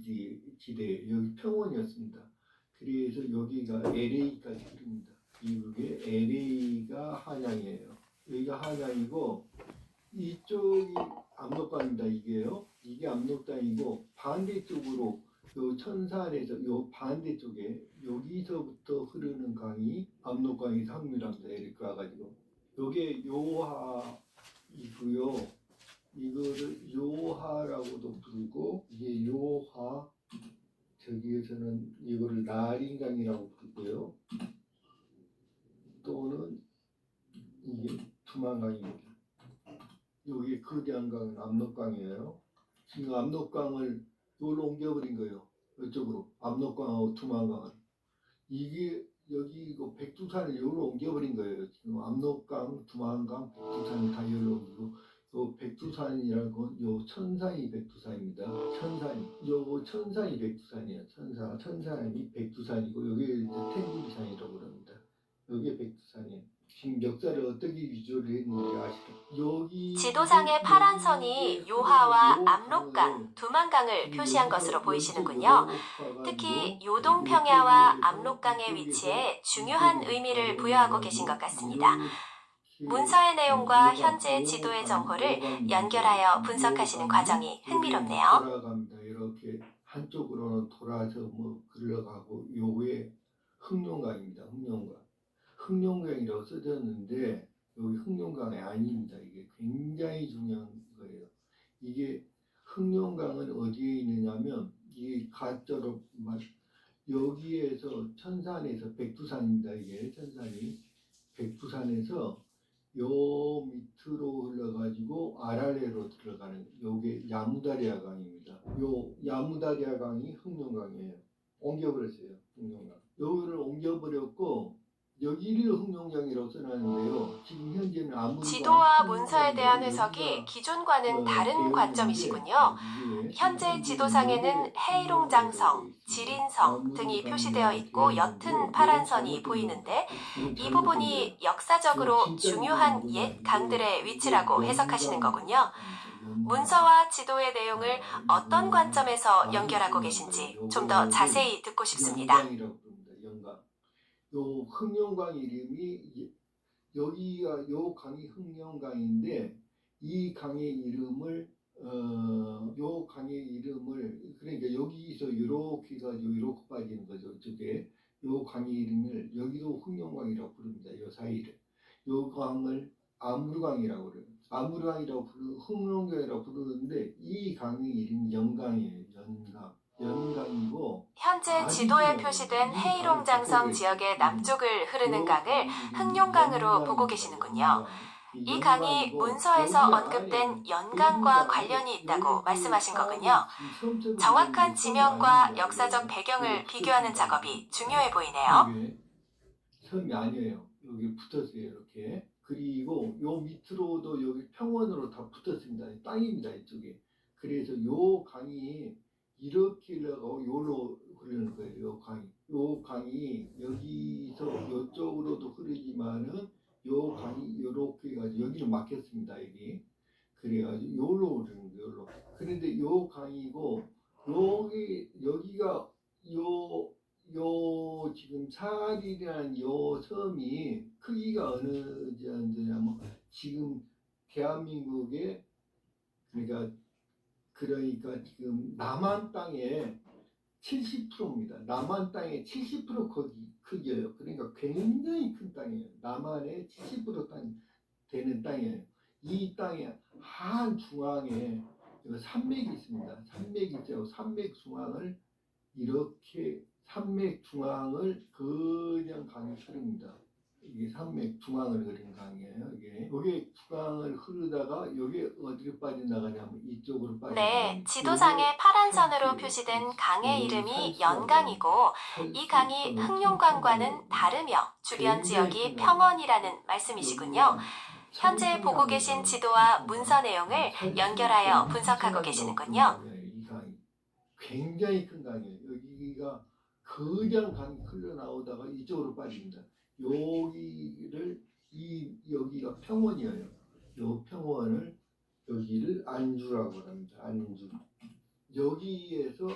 지대 여기 평원이었습니다. 그래서 여기가 LA까지 흐릅니다. 미국의 LA가 한양이에요. 여기가 한양이고 이쪽이 압록강입니다. 이게 압록강이고 반대쪽으로 요 천산에서 요 반대쪽에 여기서부터 흐르는 강이 압록강에서 합류합니다. 이렇게 와가지고 요게 요하이고요. 이거를 요하라고도 부르고 이게 요하 저기에서는 이거를 나린강이라고 부르고요. 또는 이게 두만강입니다. 여기 거대한 강은 압록강이에요. 지금 압록강을 여기로 옮겨버린 거예요. 이쪽으로 압록강하고 두만강을. 이게 여기 이거 백두산을 여기로 옮겨버린 거예요. 지금 압록강, 두만강, 백두산이 다 여기로 옮기고 요 백두산이라는 건 요 천산이 백두산입니다. 요 천산이 백두산이에요. 천산이 백두산이고 여기 이제天구리산이라고 그럽니다. 여기 백두산이에요. 지금 역사를 어떻게 위조를 했는지 아시죠? 여기 지도상의 파란 선이 요하와 압록강, 두만강을 표시한 것으로 보이시는군요. 특히 요동평야와 압록강의 위치에 중요한 의미를 부여하고 계신 것 같습니다. 문서의 내용과 현재 지도의 정보를 연결하여 분석하시는 과정이 흥미롭네요. 돌아갑니다. 이렇게 한쪽으로는 돌아서 흘러가고 요게 흑룡강입니다. 흑룡강이라고 써졌는데 여기 흑룡강이 아닙니다. 이게 굉장히 중요한 거예요. 이게 흑룡강은 어디에 있느냐면 이게 가짜로 여기에서 천산에서 백두산입니다. 이게 천산이 백두산에서 요 밑으로 흘러가지고 아랄레로 들어가는 요게 야무다리아 강입니다. 요 야무다리아 강이 흑룡강이에요. 옮겨버렸어요. 흑룡강. 여기를 옮겨버렸고 여기를 흑룡강이라고 써놨는데요. 지금 현재는 아무리 지도와 문서에 대한 해석이 기존과는 다른 관점이시군요. 현재 지도상에는 해이롱장성, 지린성 등이 표시되어 있고 옅은 파란 선이 보이는데 이 부분이 역사적으로 중요한 옛 강들의 위치라고 해석하시는 거군요. 문서와 지도의 내용을 어떤 관점에서 연결하고 계신지 좀 더 자세히 듣고 싶습니다. 요 흑룡강 이름이 여기가 요 강이 흑룡강인데 이 강의 이름을 그러니까 여기서 이렇게 가지고 이렇게 빠지는 거죠. 이쪽에 요 강의 이름을 여기도 흑룡강이라고 부릅니다. 요 사이를 요 강을 아무르강이라고 그래요. 아무르강이라고 흑룡강이라고 부르는데 이 강의 이름이 연강이에요. 연강이고 현재 지도에 표시된 해이롱장성 지역의 남쪽을 흐르는 강을 흑룡강으로 보고 계시는군요. 이 강이 문서에서 언급된 연강과 관련이 있다고 말씀하신 거군요. 정확한 지명과 역사적 배경을 비교하는 작업이 중요해 보이네요. 이게 섬이 아니에요. 여기 붙었어요, 이렇게. 그리고 요 밑으로도 여기 평원으로 다 붙었습니다. 땅입니다, 이쪽에. 그래서 요 강이 이렇게 흘러가고 요로 흐르는 거예요, 요 강이. 요 강이 여기서 요쪽으로도 흐르지만은 요 강이 요렇게 해가지고 여기는 막혔습니다, 여기. 그래가지고 요로 흐르는 거예요, 요로. 그런데 요 강이고 여기가 요 지금 사할이라는 요 섬이 크기가 어느 정도냐면 지금 대한민국의 그러니까 지금 남한 땅의 70%입니다. 남한 땅의 70% 크기예요. 그러니까 굉장히 큰 땅이에요. 남한의 70% 되는 땅이에요. 이 땅의 한 중앙에 산맥이 있습니다. 산맥이 있죠. 산맥 중앙을 이렇게 산맥 중앙을 그냥 강이 흐릅니다. 이게 산맥 중앙을 흐르는 강이에요. 이게 중앙을 흐르다가 여기 어디로 빠져나가냐면 이쪽으로 빠져나가요. 네, 지도상에 파란 선으로 표시된 강의 이름이 연강이고 이 강이 흑룡강과는 다르며 주변 지역이 평원이라는 말씀이시군요. 현재 보고 계신 지도와 문서 내용을 연결하여 분석하고 계시는군요. 이 강이 굉장히 큰 강이에요. 여기가 그냥 강이 흘러나오다가 이쪽으로 빠집니다. 여기가 평원이에요. 요 평원을 여기를 안주라고 합니다. 안주. 여기에서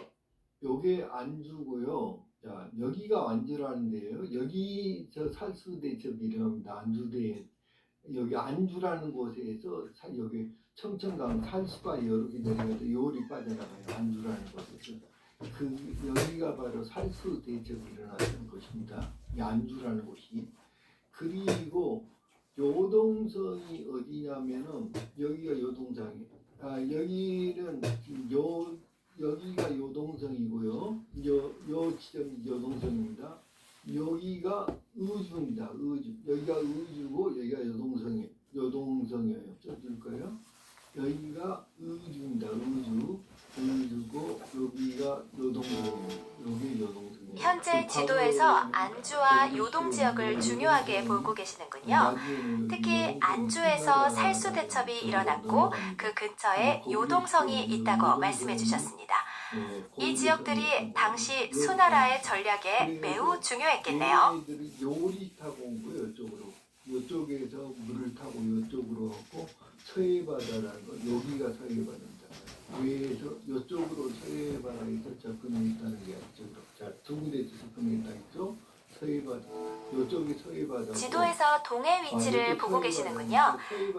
요게 안주고요. 자, 여기가 안주라는데요. 여기서 살수대첩 이름입니다. 안주대. 여기 안주라는 곳에서 여기 청천강 살수가 여러 개 내려가서 요리 빠져나가요. 안주라는 곳에서. 여기가 바로 살수 대첩이 일어나는 곳입니다. 이 안주라는 곳이. 그리고 요동성이 어디냐면은 여기가 요동성이에요. 여기는 여기가 요동성이고요. 요 지점이 요동성입니다. 여기가 의주입니다. 의주. 여기가 의주고 여기가 요동성이에요. 써줄 거예요. 여기가 의주입니다. 의주고 여기가 요동성이에요. 여기 요동성이에요. 현재 지도에서 안주와 요동 지역을 중요하게 보고 계시는군요. 특히 안주에서 살수 대첩이 일어났고 그 근처에 요동성이 있다고 말씀해 주셨습니다. 이 지역들이 당시 수나라의 전략에 매우 중요했겠네요. 얘네들이 요리 타고 온 거예요. 이쪽에서 물을 타고 이쪽으로 왔고 서해바다라는 거 여기가 서해바다입니다. 위에서 이쪽으로 서해바다에서 접근했다는 게 이쪽으로. 자, 두 군데에서 접근했다겠죠. 서해바다. 이쪽이 서해바다. 지도에서 동해 위치를 보고 계시는군요.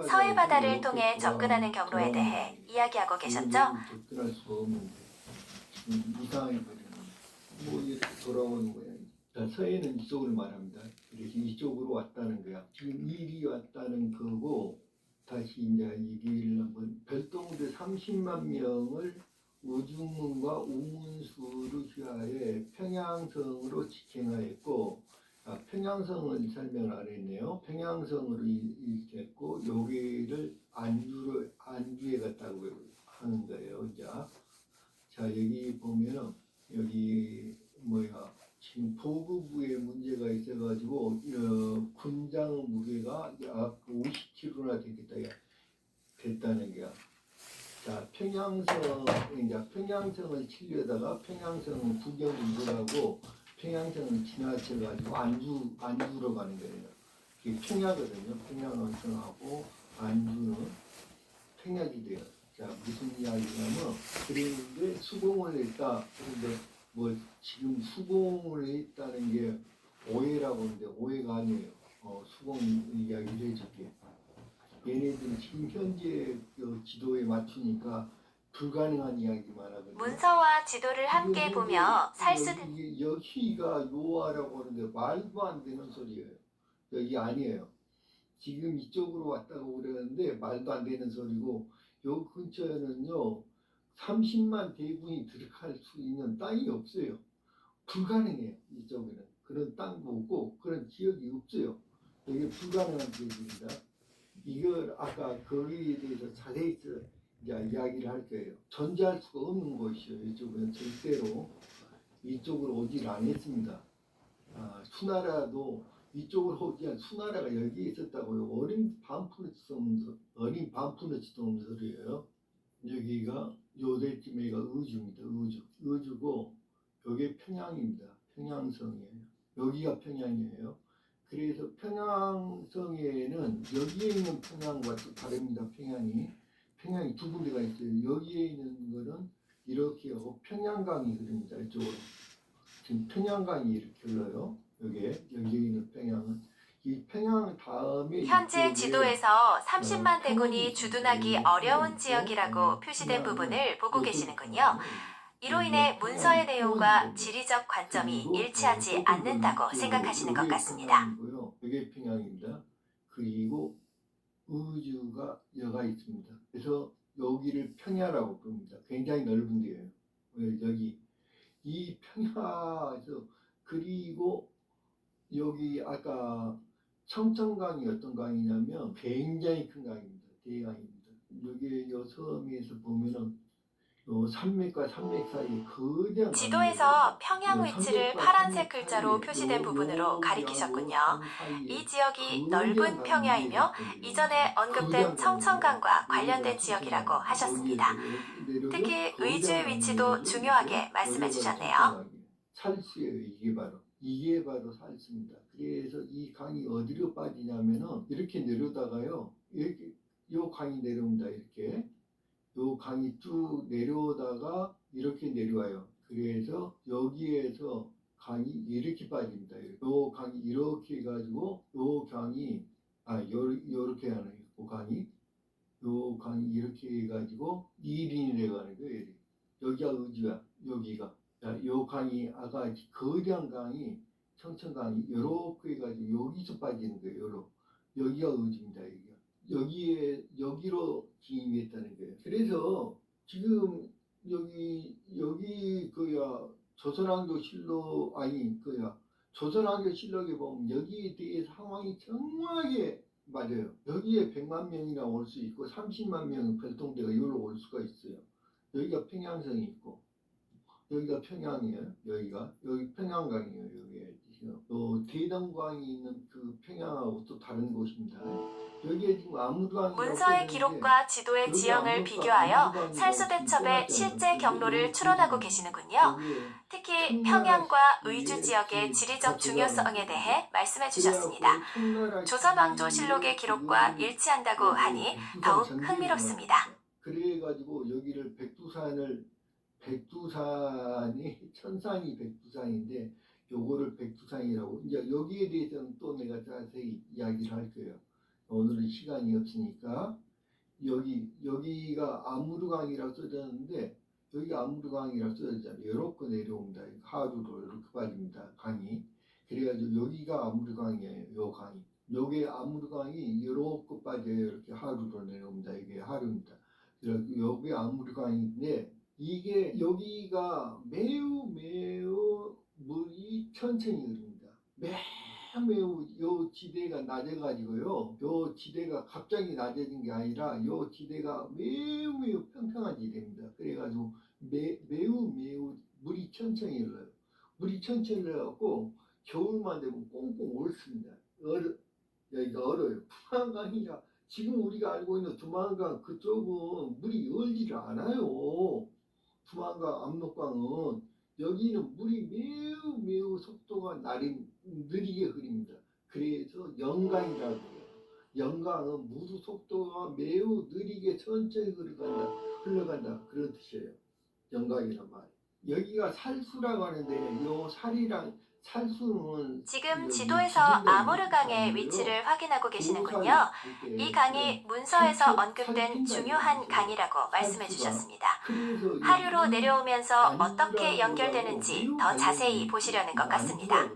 서해바다를 통해 접근하는 경로에 대해 이야기하고 계셨죠? 접근할 수가 없는데 이상하게 버리는 이렇게 돌아오는 거야. 자, 서해는 이쪽을 말합니다. 그래서 이쪽으로 왔다는 거야. 지금 일이 왔다는 거고 다시 이제 얘기를 한번 별동대 30만 명을 우중문과 우문수를 휘하에 평양성으로 직행하였고 평양성을 설명을 안 했네요. 평양성으로 일했고 여기를 안주에 갔다고 하는 거예요. 자 여기 보면은 여기 지금 보급부에 문제가 있어가지고 군장 무게가 약 50kg나 됐다는 게야. 자 평양성을 치려다가 평양성은 구경 인도하고 평양성을 지나쳐가지고 안주로 가는 거예요. 이게 평야거든요. 평양성하고 안주는 평야지 돼요. 자 무슨 이야기냐면 그랬는데 수공을 했다. 그런데 지금 수공을 했다는 게 오해라고 하는데 오해가 아니에요. 수공 이야기를 해줄게. 얘네들은 지금 현재 지도에 맞추니까 불가능한 이야기만 하거든요. 문서와 지도를 함께 보며 여기가 요하라고 하는데 말도 안 되는 소리예요. 여기 아니에요. 지금 이쪽으로 왔다고 그러는데 말도 안 되는 소리고 요 근처에는요 30만 대군이 들어갈 수 있는 땅이 없어요. 불가능해요. 이쪽에는 그런 땅도 없고 그런 지역이 없어요. 이게 불가능한 지역입니다. 이걸 아까 거기에 대해서 자세히 이제 이야기를 할 거예요. 존재할 수가 없는 곳이요. 이쪽은 절대로 이쪽으로 오질 않았습니다. 수나라도 이쪽으로 오지 않. 수나라가 여기 있었다고요. 어린 반푼어치도 없는 소리예요. 여기가 요대쯤에가 의주입니다. 의주고 여기 평양입니다. 평양성이에요. 여기가 평양이에요. 그래서 평양성에는 여기에 있는 평양과 또 다릅니다. 평양이 두 군데가 있어요. 여기에 있는 거는 이렇게 하고 평양강이 흐릅니다. 이쪽으로. 지금 평양강이 이렇게 흘러요. 여기에 있는 평양은 이 평양 다음에 현재 이쪽에 지도에서 30만 대군이 평양이 주둔하기 있어요. 어려운 있고, 지역이라고 표시된 평양은 부분을 보고 이쪽에 계시는군요. 있어요. 이로 인해 평양이 문서의 내용과 평양이거든요. 지리적 관점이 그리고 일치하지 조금 않는다고 더 이쪽으로 생각하시는 것 여기에 같습니다. 평양이고요. 여기에 평양입니다. 그리고 의주가 여가 있습니다. 그래서 여기를 평야라고 부릅니다. 굉장히 넓은 데예요. 여기 이 평야에서 그리고 여기 아까 청천강이 어떤 강이냐면 굉장히 큰 강입니다. 대강입니다. 여기 요 섬에서 보면은 요 산맥과 산맥 사이에 거대한 지도에서 강이거든요. 평양 위치를 산맥과 파란색 산맥 글자로 사이에 표시된 부분으로 가리키셨군요. 산 사이에 이 지역이 거대한 넓은 강이 평야이며 있거든요. 이전에 언급된 거대한 청천강과 강이에요. 관련된 여기가 지역이라고 청천강. 하셨습니다. 여기에서 특히 거대한 의주의 강이 위치도 내려오죠. 중요하게 말씀해 여기가 주셨네요. 청천강이에요. 살수예요. 이게 바로 살수입니다. 그래서 이 강이 어디로 빠지냐면은 이렇게 내려다가요. 이렇게 요 강이 내려옵니다. 이렇게 요 강이 쭉 내려오다가 이렇게 내려와요. 그래서 여기에서 강이 이렇게 빠집니다. 요 강이 이렇게 해가지고 요 강이 요렇게 하는 거예요. 요 강이 이렇게 해가지고 이린이 돼가는 거예요. 여기가 의주야. 여기가. 요 강이 아까 거대한 강이 청천강이 요렇게 해가지고 여기서 빠지는 거예요. 여기가 의주입니다. 여기로 진입했다는 거예요. 그래서 지금 여기 조선왕조실록에 보면 여기에 대해 상황이 정확하게 맞아요. 여기에 100만 명이나 올 수 있고 30만 명 별동대가 여기로 올 수가 있어요. 여기가 평양성이 있고 여기가 평양이에요. 여기 평양강이에요. 여기에 지금 대동강이 있는 그 평양하고 또 다른 곳입니다. 여기에 지금 아무르강이 문서의 기록과 지도의 여기 지형을 아무것도 비교하여 아무것도 살수대첩의 아니고 실제 근데 경로를 여기 추론하고 보시면 계시는군요. 여기에 특히 청나라 평양과 시기에 의주 지역의 지금 지리적 다 중요성에 대해 말씀해 그래갖고 주셨습니다. 청나라 조선왕조실록의 시기에 기록과 지금 일치한다고 여기 하니 백두산 더욱 전쟁이 흥미롭습니다. 일어납니다. 그래가지고 여기를 백두산이 천산이 백두산인데 요거를 백두산이라고 이제 여기에 대해서는 또 내가 자세히 이야기를 할 거예요. 오늘은 시간이 없으니까 여기가 아무르강이라고 써졌는데 여기가 아무르강이라고 써졌잖아요. 이렇게 내려옵니다. 하루로 이렇게 빠집니다. 강이. 그래가지고 여기가 아무르강이에요. 요 강이. 요게 아무르강이 이렇게 빠져요. 이렇게 하루로 내려옵니다. 이게 하루입니다. 그래서 여기 아무르강인데 이게 여기가 매우 물이 천천히 흐릅니다. 매우 요 지대가 낮아가지고요. 요 지대가 갑자기 낮아진 게 아니라 요 지대가 매우 평평한 지대입니다. 그래가지고 매우 물이 천천히 흘러요. 물이 천천히 흘러갖고 겨울만 되면 꽁꽁 얼습니다. 여기가 얼어요. 두만강이라 지금 우리가 알고 있는 두만강 그쪽은 물이 얼지를 않아요. 두만강 압록강은 여기는 물이 매우 속도가 느리게 흐릅니다. 그래서 영강이라고 해요. 영강은 물 속도가 매우 느리게 천천히 흘러간다 그런 뜻이에요. 영강이란 말. 여기가 살수라고 하는데 요 살수는 지금 지도에서 아무르강의 위치를 확인하고 계시는군요. 이 강이 문서에서 언급된 중요한 강이라고 말씀해 주셨습니다. 하류로 내려오면서 어떻게 연결되는지 더 자세히 보시려는 것 같습니다.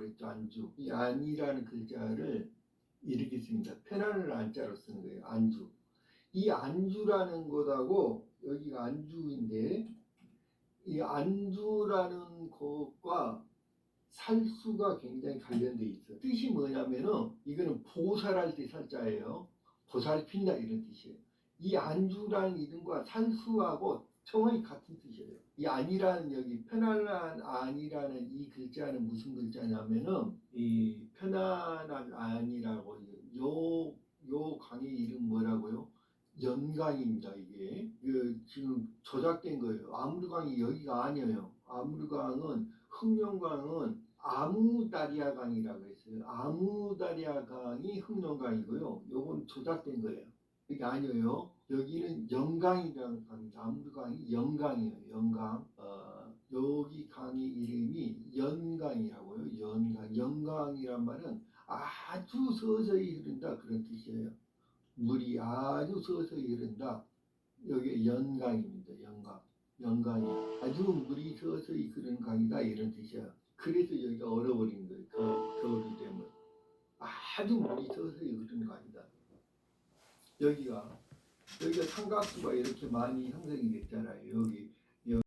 이 안이라는 글자를 이렇게 씁니다. 편안을 안자로 쓰는 거예요. 안주. 이 안주라는 것하고 여기가 안주인데 이 안주라는 것과 살수가 굉장히 관련돼 있어요. 뜻이 뭐냐면은 이거는 보살할 때 살자예요. 보살핀다 이런 뜻이에요. 이 안주라는 이름과 산수하고 정확히 같은 뜻이에요. 이 안이라는 여기 편안한 안이라는 이 글자는 무슨 글자냐면은 이 편안한 안이라고 요 강의 이름 뭐라고요? 연강입니다. 이게 지금 조작된 거예요. 아무르강이 여기가 아니에요. 아무르강은 흑룡강은 아무다리아강이라고 했어요. 아무다리아강이 흑룡강이고요. 요건 조작된 거예요. 이게 아니에요. 여기는 영강이라는 강입니다. 아무르강이 영강이에요. 영강. 여기 강의 이름이 연강이라고요. 연강. 영강이란 말은 아주 서서히 흐른다 그런 뜻이에요. 물이 아주 서서히 흐른다. 여기 연강입니다. 연강. 연강이 아주 물이 서서히 흐르는 강이다 이런 뜻이야. 그래서 여기가 얼어버린 거예요. 겨울이 되면 아주 물이 서서히 흐르는 강이다. 여기가 삼각수가 이렇게 많이 형성이 됐잖아요. 여기